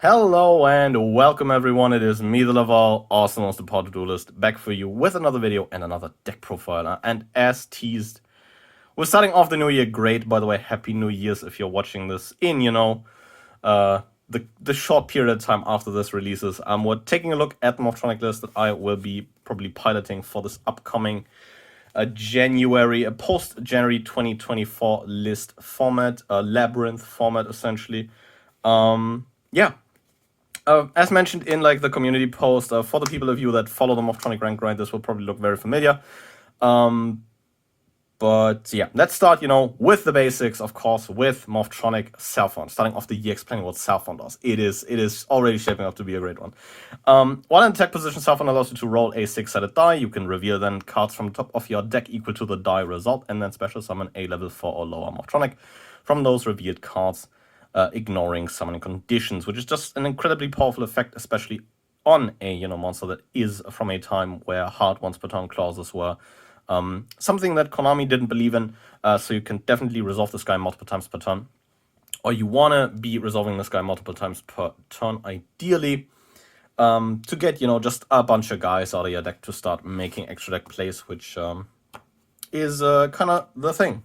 Hello and welcome everyone, it is me, the Laval, also known as the Master Duelist, back for you with another video and another deck profiler. And as teased, we're starting off the new year great. By the way, Happy New Year's if you're watching this in, the short period of time after this releases. We're taking a look at the Morphtronic list that I will be probably piloting for this upcoming post-January 2024 list format, labyrinth format essentially. As mentioned in the community post, for the people of you that follow the Morphtronic rank grind, this will probably look very familiar. But yeah, let's start, with the basics, of course, with Morphtronic Cellphone. Starting off the year explaining what Cellphone does. It is already shaping up to be a great one. While in attack position, Cellphone allows you to roll a 6-sided die. You can reveal then cards from the top of your deck equal to the die result, and then special summon a level 4 or lower Morphtronic from those revealed cards. Ignoring summoning conditions, which is just an incredibly powerful effect, especially on a monster that is from a time where hard once per turn clauses were something that Konami didn't believe in. So you can definitely resolve this guy multiple times per turn, or you want to be resolving this guy multiple times per turn, ideally, to get just a bunch of guys out of your deck to start making extra deck plays, which is kind of the thing.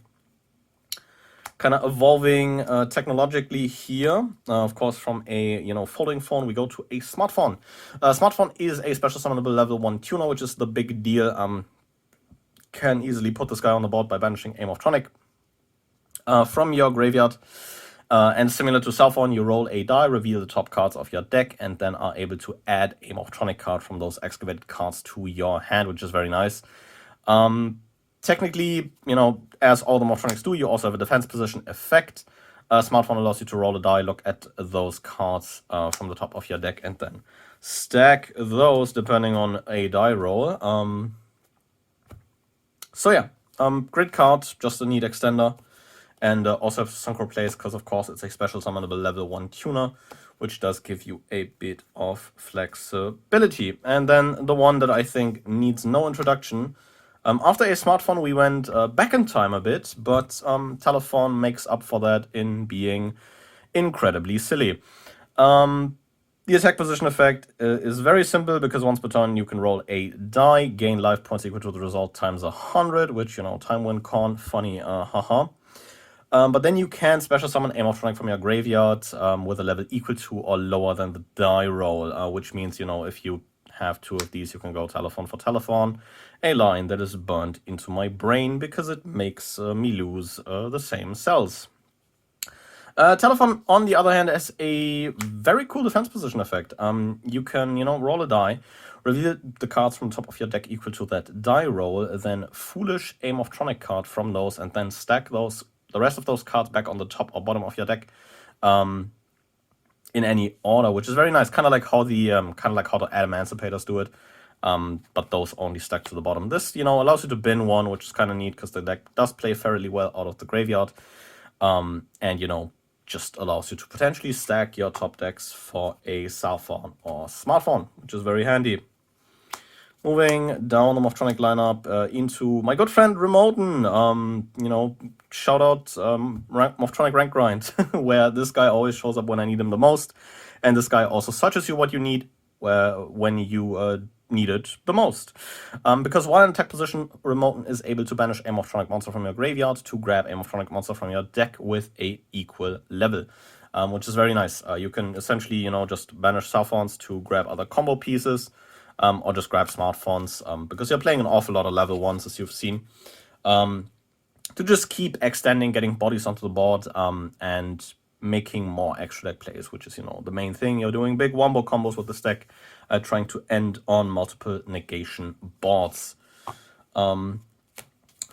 Kind of evolving technologically here. Of course, from a folding phone, we go to a smartphone. Smartphone is a special summonable level 1 tuner, which is the big deal. Can easily put this guy on the board by banishing a Morphtronic from your graveyard. And similar to Cellphone, you roll a die, reveal the top cards of your deck, and then are able to add a Morphtronic card from those excavated cards to your hand, which is very nice. Technically, as all the Morphtronics do, you also have a defense position effect. Smartphone allows you to roll a die, look at those cards from the top of your deck, and then stack those depending on a die roll. Great card, just a neat extender. And also have Synchro plays, because of course it's a special summonable level 1 tuner, which does give you a bit of flexibility. And then the one that I think needs no introduction. After a smartphone, we went back in time a bit, but telephone makes up for that in being incredibly silly. The attack position effect is very simple, because once per turn you can roll a die, gain life points equal to the result times 100, which, time win con, funny, haha. But then you can special summon a Morphtronic from your graveyard with a level equal to or lower than the die roll, which means, if you have 2 of these, you can go telephone for telephone, a line that is burned into my brain because it makes me lose the same cells. Telephone, on the other hand, has a very cool defense position effect. You can, roll a die, reveal the cards from the top of your deck equal to that die roll, then foolish a Morphtronic card from those, and then stack the rest of those cards back on the top or bottom of your deck. In any order, which is very nice, kind of like how the Emancipators do it, but those only stack to the bottom. This allows you to bin one, which is kind of neat because the deck does play fairly well out of the graveyard, and just allows you to potentially stack your top decks for a Cellphone or smartphone, which is very handy. Moving down the Morphtronic lineup into my good friend Remoten. Shout out Morphtronic rank grind, where this guy always shows up when I need him the most, and this guy also searches you what you need when you need it the most. Because while in attack position, Remoten is able to banish a Morphtronic monster from your graveyard to grab a Morphtronic monster from your deck with a equal level, which is very nice. You can essentially just banish Cellphones to grab other combo pieces. Or just grab smartphones, because you're playing an awful lot of level 1s, as you've seen, to just keep extending, getting bodies onto the board, and making more extra deck plays, which is, the main thing. You're doing big wombo combos with this deck, trying to end on multiple negation boards. So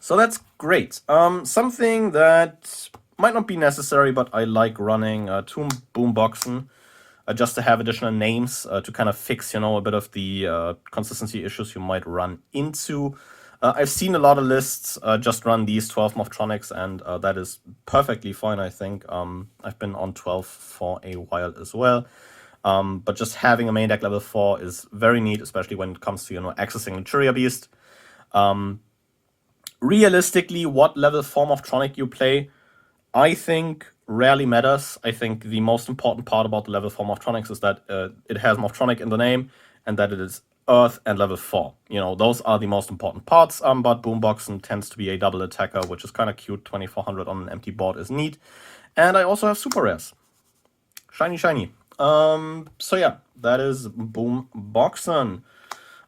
that's great. Something that might not be necessary, but I like running Tomb Boomboxen, just to have additional names to kind of fix, a bit of the consistency issues you might run into. I've seen a lot of lists just run these 12 Morphtronics, and that is perfectly fine, I think. I've been on 12 for a while as well. But just having a main deck level 4 is very neat, especially when it comes to, accessing Naturia Beast. Realistically, what level 4 Morphtronic you play, I think rarely matters. I think the most important part about the level 4 Morphtronics is that it has Morphtronic in the name and that it is Earth and level 4. You know, those are the most important parts, but Boomboxen tends to be a double attacker, which is kind of cute. 2400 on an empty board is neat. And I also have super rares. Shiny, shiny. So yeah, that is Boomboxen.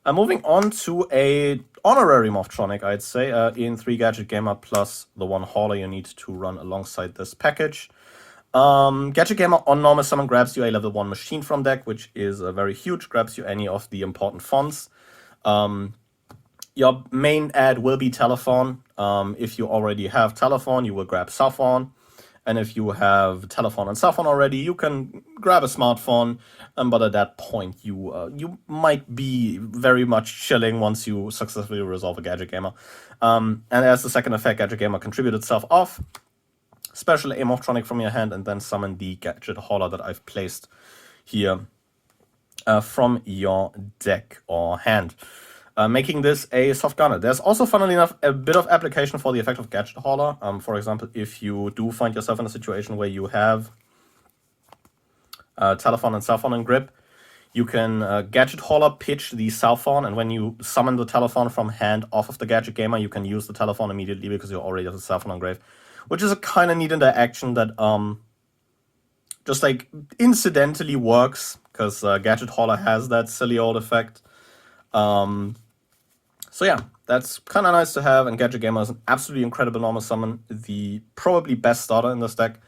Moving on to a honorary Morphtronic, I'd say, in 3 Gadget Gamer plus the 1 Hauler you need to run alongside this package. Gadget Gamer on normal summon grabs you a level 1 machine from deck, which is very huge, grabs you any of the important fonts. Your main ad will be Telephone. If you already have Telephone, you will grab Southon. And if you have Telephone and Southon already, you can grab a smartphone. But at that point, you might be very much chilling once you successfully resolve a Gadget Gamer. And as the second effect, Gadget Gamer contribute itself off. Special a Morphtronic from your hand, and then summon the Gadget Hauler that I've placed here from your deck or hand. Making this a soft gunner. There's also, funnily enough, a bit of application for the effect of Gadget Hauler. For example, if you do find yourself in a situation where you have Telephone and Southon in grip, you can Gadget Hauler pitch the Southon, and when you summon the Telephone from hand off of the Gadget Gamer, you can use the Telephone immediately because you already have the Southon on grave, which is a kind of neat interaction that just like incidentally works because Gadget Hauler has that silly old effect. So yeah, that's kind of nice to have, and Gadget Gamer is an absolutely incredible normal summon, the probably best starter in this deck,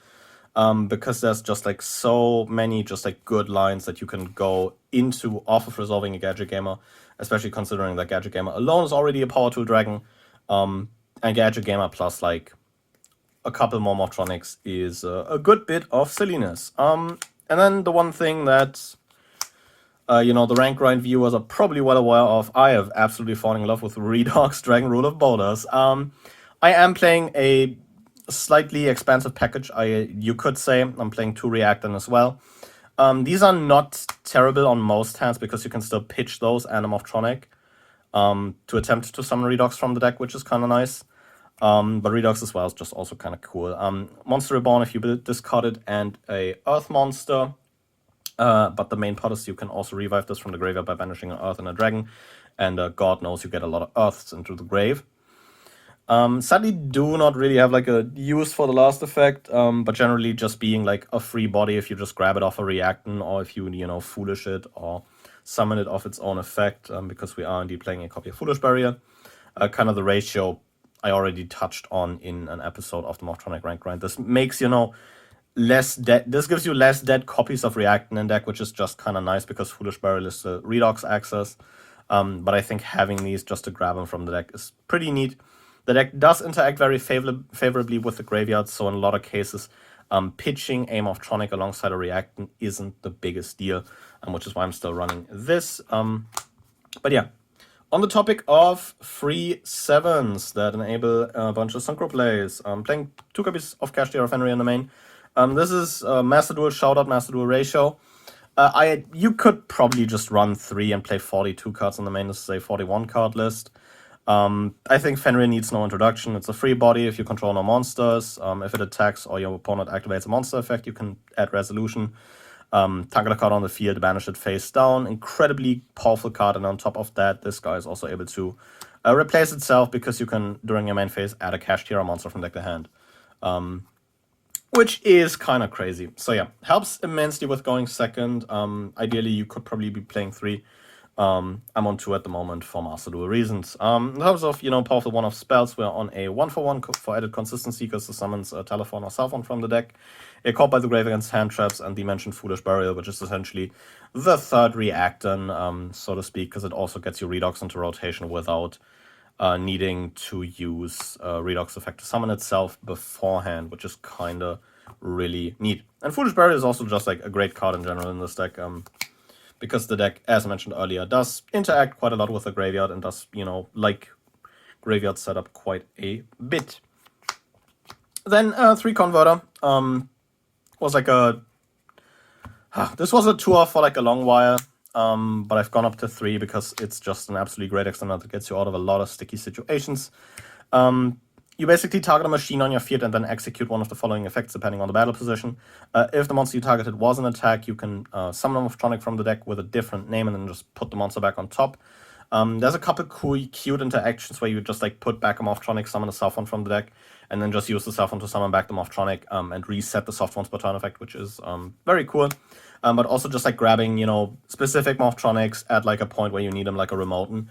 because there's just like so many just like good lines that you can go into off of resolving a Gadget Gamer, especially considering that Gadget Gamer alone is already a power tool dragon, and Gadget Gamer plus like a couple more Morphtronics is a good bit of silliness. And then the one thing that you know, the rank grind viewers are probably well aware of, I have absolutely fallen in love with Redox Dragon Rule of Boulders. I am playing a slightly expansive package, you could say. I'm playing 2 Reactans as well. These are not terrible on most hands because you can still pitch those and a Morphtronic to attempt to summon Redox from the deck, which is kind of nice. But Redox as well is just also kind of cool. Monster Reborn if you discard it, and a Earth monster. But the main part is you can also revive this from the graveyard by banishing an Earth and a Dragon, and God knows you get a lot of Earths into the grave. Sadly, do not really have like a use for the last effect, but generally just being like a free body if you just grab it off a Reactan, or if you know, Foolish it or summon it off its own effect, because we are indeed playing a copy of Foolish Barrier. Kind of the ratio I already touched on in an episode of the Morphtronic rank grind. This makes, you know, less dead. This gives you less dead copies of Reactan in deck, which is just kind of nice because Foolish Barrel is the Redox access. But I think having these just to grab them from the deck is pretty neat. The deck does interact very favorably with the graveyard, so in a lot of cases, pitching a Morphtronic alongside a Reactan isn't the biggest deal, which is why I'm still running this. But yeah, on the topic of free 7s that enable a bunch of synchro plays, playing 2 copies of Cash Tier of Fenrir in the main. This is Master Duel Shoutout, Master Duel ratio. You could probably just run 3 and play 42 cards in the main. This is a 41 card list. I think Fenrir needs no introduction. It's a free body if you control no monsters. If it attacks or your opponent activates a monster effect, you can add Resolution. Target a card on the field, banish it face down. Incredibly powerful card, and on top of that, this guy is also able to replace itself because you can, during your main phase, add a Cash Tier monster from deck to hand. Which is kind of crazy. So yeah, helps immensely with going second. Ideally, you could probably be playing 3. I'm on 2 at the moment for Master Duel reasons. In terms of, you know, powerful one-off spells, we're on a 1-for-1 for added consistency because it summons a Telephone or Southon from the deck. A caught by the grave against hand traps, and the mentioned Foolish Burial, which is essentially the 3rd Reactan, so to speak, because it also gets you Redox into rotation without needing to use Redox effect to summon itself beforehand, which is kind of really neat. And Foolish Burial is also just like a great card in general in this deck, because the deck, as I mentioned earlier, does interact quite a lot with the graveyard and does, you know, like graveyard setup quite a bit. Then 3 Converter was like a... this was a 2-off for like a long while, but I've gone up to 3 because it's just an absolutely great extender that gets you out of a lot of sticky situations. You basically target a machine on your field and then execute one of the following effects depending on the battle position. If the monster you targeted was an attack, you can summon a Morphtronic from the deck with a different name and then just put the monster back on top. There's a couple cool, cute interactions where you just like put back a Morphtronic, summon a soft one from the deck, and then just use the soft one to summon back the Morphtronic and reset the soft ones per turn effect, which is very cool. But also just like grabbing, you know, specific Morphtronics at like a point where you need them, like a Remoten,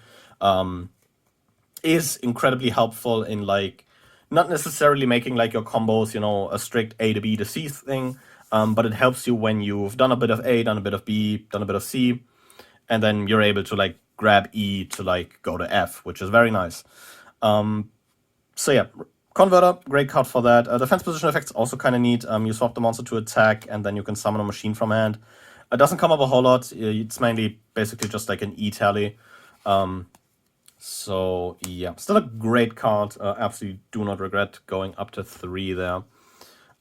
is incredibly helpful in like not necessarily making like your combos, you know, a strict A to B to C thing, but it helps you when you've done a bit of A, done a bit of B, done a bit of C, and then you're able to like grab E to like go to F, which is very nice. So yeah, Converter, great card for that. Defense position effects also kind of neat. You swap the monster to attack, and then you can summon a machine from hand. It doesn't come up a whole lot. It's mainly basically just like an E tally. So yeah, still a great card. Absolutely do not regret going up to 3 there.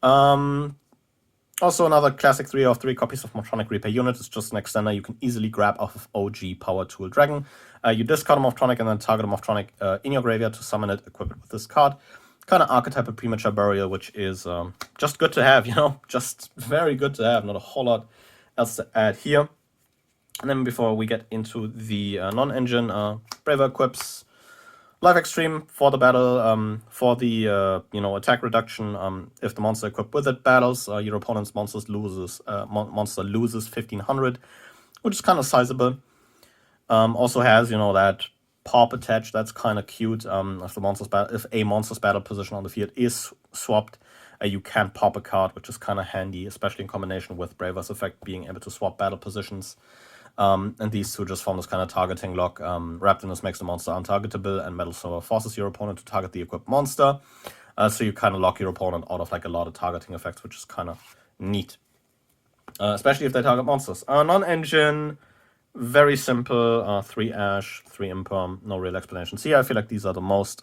Also another classic 3 of 3 copies of Morphtronic Repair Unit. It's just an extender you can easily grab off of OG Power Tool Dragon. You discard a Morphtronic and then target a Morphtronic in your graveyard to summon it, equip it with this card. Kind of archetype of Premature Burial, which is just good to have, you know, just very good to have. Not a whole lot else to add here. And then before we get into the non-engine, Braver equips Life Extreme for the battle, for the you know, attack reduction. If the monster equipped with it battles, your opponent's monster loses 1500, which is kind of sizable. Also has, you know, that pop attached. That's kind of cute. If a monster's battle position on the field is swapped, you can pop a card, which is kind of handy, especially in combination with Braver's effect, being able to swap battle positions. And these two just form this kind of targeting lock. Reactans makes the monster untargetable, and Metal Server forces your opponent to target the equipped monster. So you kind of lock your opponent out of like a lot of targeting effects, which is kind of neat. Especially if they target monsters. Non-engine, very simple. 3 Ash, 3 Imperm, no real explanations here. I feel like these are the most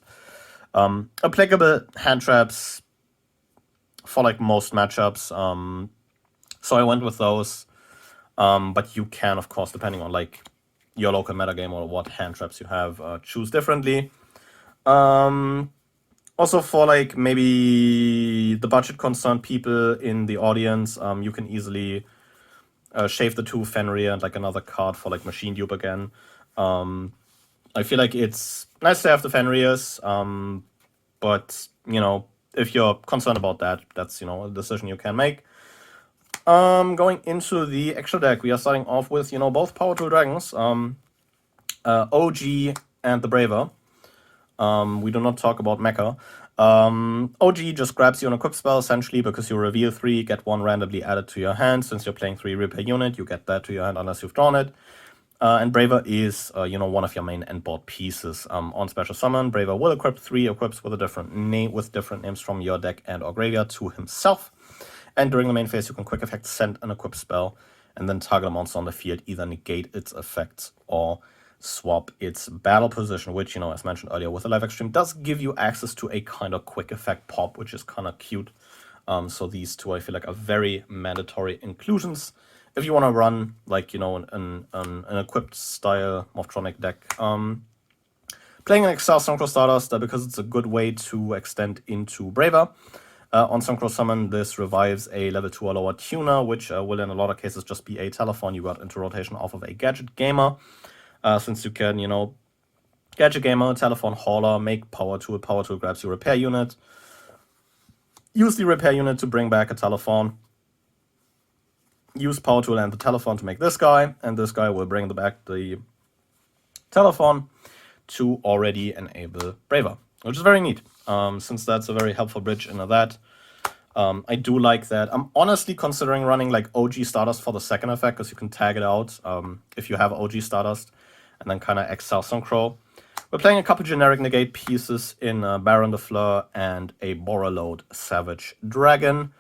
applicable hand traps for like most matchups. So I went with those. But you can, of course, depending on like your local metagame or what hand traps you have, choose differently. Also for like maybe the budget concerned people in the audience, you can easily shave the 2 Fenrir and like another card for like Machine Dupe again. I feel like it's nice to have the Fenrirs, but you know, if you're concerned about that, that's, you know, a decision you can make. Going into the actual deck, we are starting off with, you know, both Power Tool Dragons, OG and the Braver. We do not talk about Mecha. OG just grabs you an equip spell, essentially, because you reveal 3, get 1 randomly added to your hand. Since you're playing 3 Repair Unit, you get that to your hand unless you've drawn it. And Braver is, you know, one of your main endboard pieces. On Special Summon, Braver will equip 3 equips with a different name, with different names from your deck and or graveyard to himself. And during the main phase, you can quick effect send an equip spell and then target a monster on the field, either negate its effects or swap its battle position, which, you know, as mentioned earlier with the Life Extreme, does give you access to a kind of quick effect pop, which is kind of cute. So these two, I feel like, are very mandatory inclusions if you want to run, like, you know, an equipped style Morphtronic deck. Playing an Exile Synchro Stardust, because it's a good way to extend into Braver. On Synchro Summon, this revives a level 2 or lower tuner, which will in a lot of cases just be a telephone you got into rotation off of a Gadget Gamer. Since you can, you know, Gadget Gamer, telephone hauler, make Power Tool grabs your Repair Unit. Use the Repair Unit to bring back a telephone. Use Power Tool and the telephone to make this guy, and this guy will bring back the telephone to already enable Braver, which is very neat. Since that's a very helpful bridge into that. I do like that. I'm honestly considering running like OG Stardust for the second effect, because you can tag it out if you have OG Stardust, and then kind of Exile Synchro. We're playing a couple generic negate pieces in Baron the Fleur and a Borreload Savage Dragon.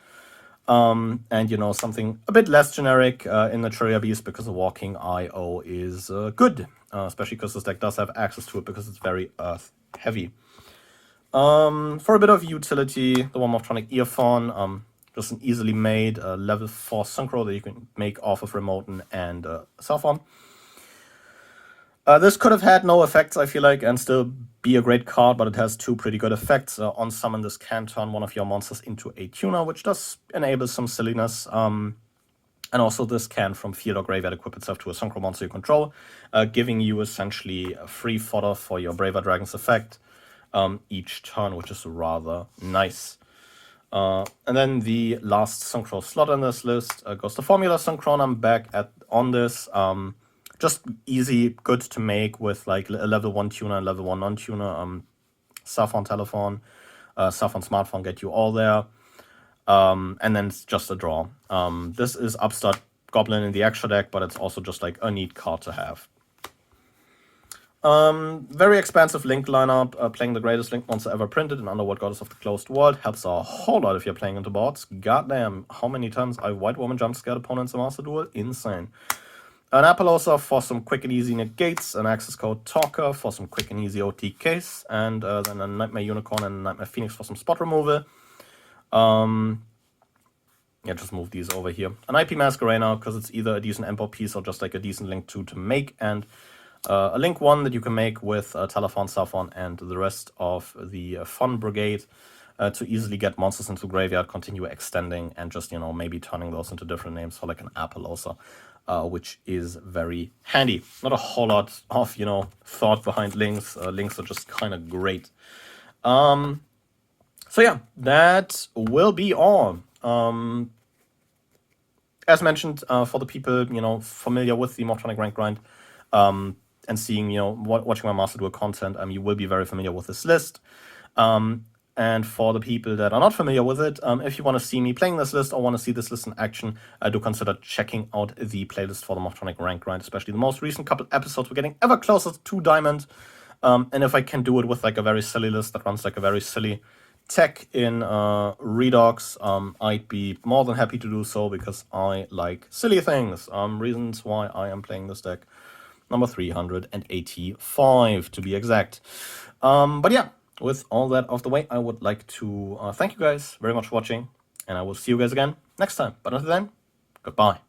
And, you know, something a bit less generic in the Trivia Beast, because the Walking IO is good, especially because this deck does have access to it because it's very earth heavy. For a bit of utility, the one Morphtronic Earphone, just an easily made level 4 synchro that you can make off of Remoten and Cellphone. This could have had no effects, I feel like, and still be a great card, but it has two pretty good effects. On summon, this can turn one of your monsters into a tuner, which does enable some silliness. And also this can, from field or graveyard, equip itself to a Synchro monster you control, giving you essentially free fodder for your Braver Dragon's effect each turn, which is rather nice. And then the last Synchro slot in this list goes to Formula Synchron. I'm back on this. Just easy, good to make with like a level 1 tuner and level 1 non-tuner. Saffron Telephone, Saffron Smartphone get you all there. And then it's just a draw. This is Upstart Goblin in the extra deck, but it's also just like a neat card to have. Very expansive Link lineup. Playing the greatest Link monster ever printed in Underworld Goddess of the Closed World helps a whole lot if you're playing into boards. Goddamn, how many times I White Woman jump scared opponents in Master Duel? Insane. An Appaloosa for some quick and easy negates, an access code Talker for some quick and easy OTKs, and then a Nightmare Unicorn and a Nightmare Phoenix for some spot removal. Yeah, just move these over here. An IP Masquerade now, because it's either a decent import piece or just like a decent Link 2 to make, and a Link 1 that you can make with Telephone, Saffron, and the rest of the Fun Brigade to easily get monsters into graveyard, continue extending, and just, you know, maybe turning those into different names for like an Appaloosa, which is very handy. Not a whole lot of, you know, thought behind links. Links are just kind of great. So yeah, that will be all. As mentioned, for the people, you know, familiar with the Morphtronic rank grind, and seeing, you know, watching my Master Duel content, you will be very familiar with this list. And for the people that are not familiar with it, if you want to see me playing this list or want to see this list in action, do consider checking out the playlist for the Morphtronic rank grind, especially the most recent couple episodes. We're getting ever closer to Diamond. And if I can do it with like a very silly list that runs like a very silly tech in Redox, I'd be more than happy to do so, because I like silly things. Reasons why I am playing this deck. Number 385 to be exact. But yeah, with all that out of the way, I would like to thank you guys very much for watching, and I will see you guys again next time. But until then, goodbye.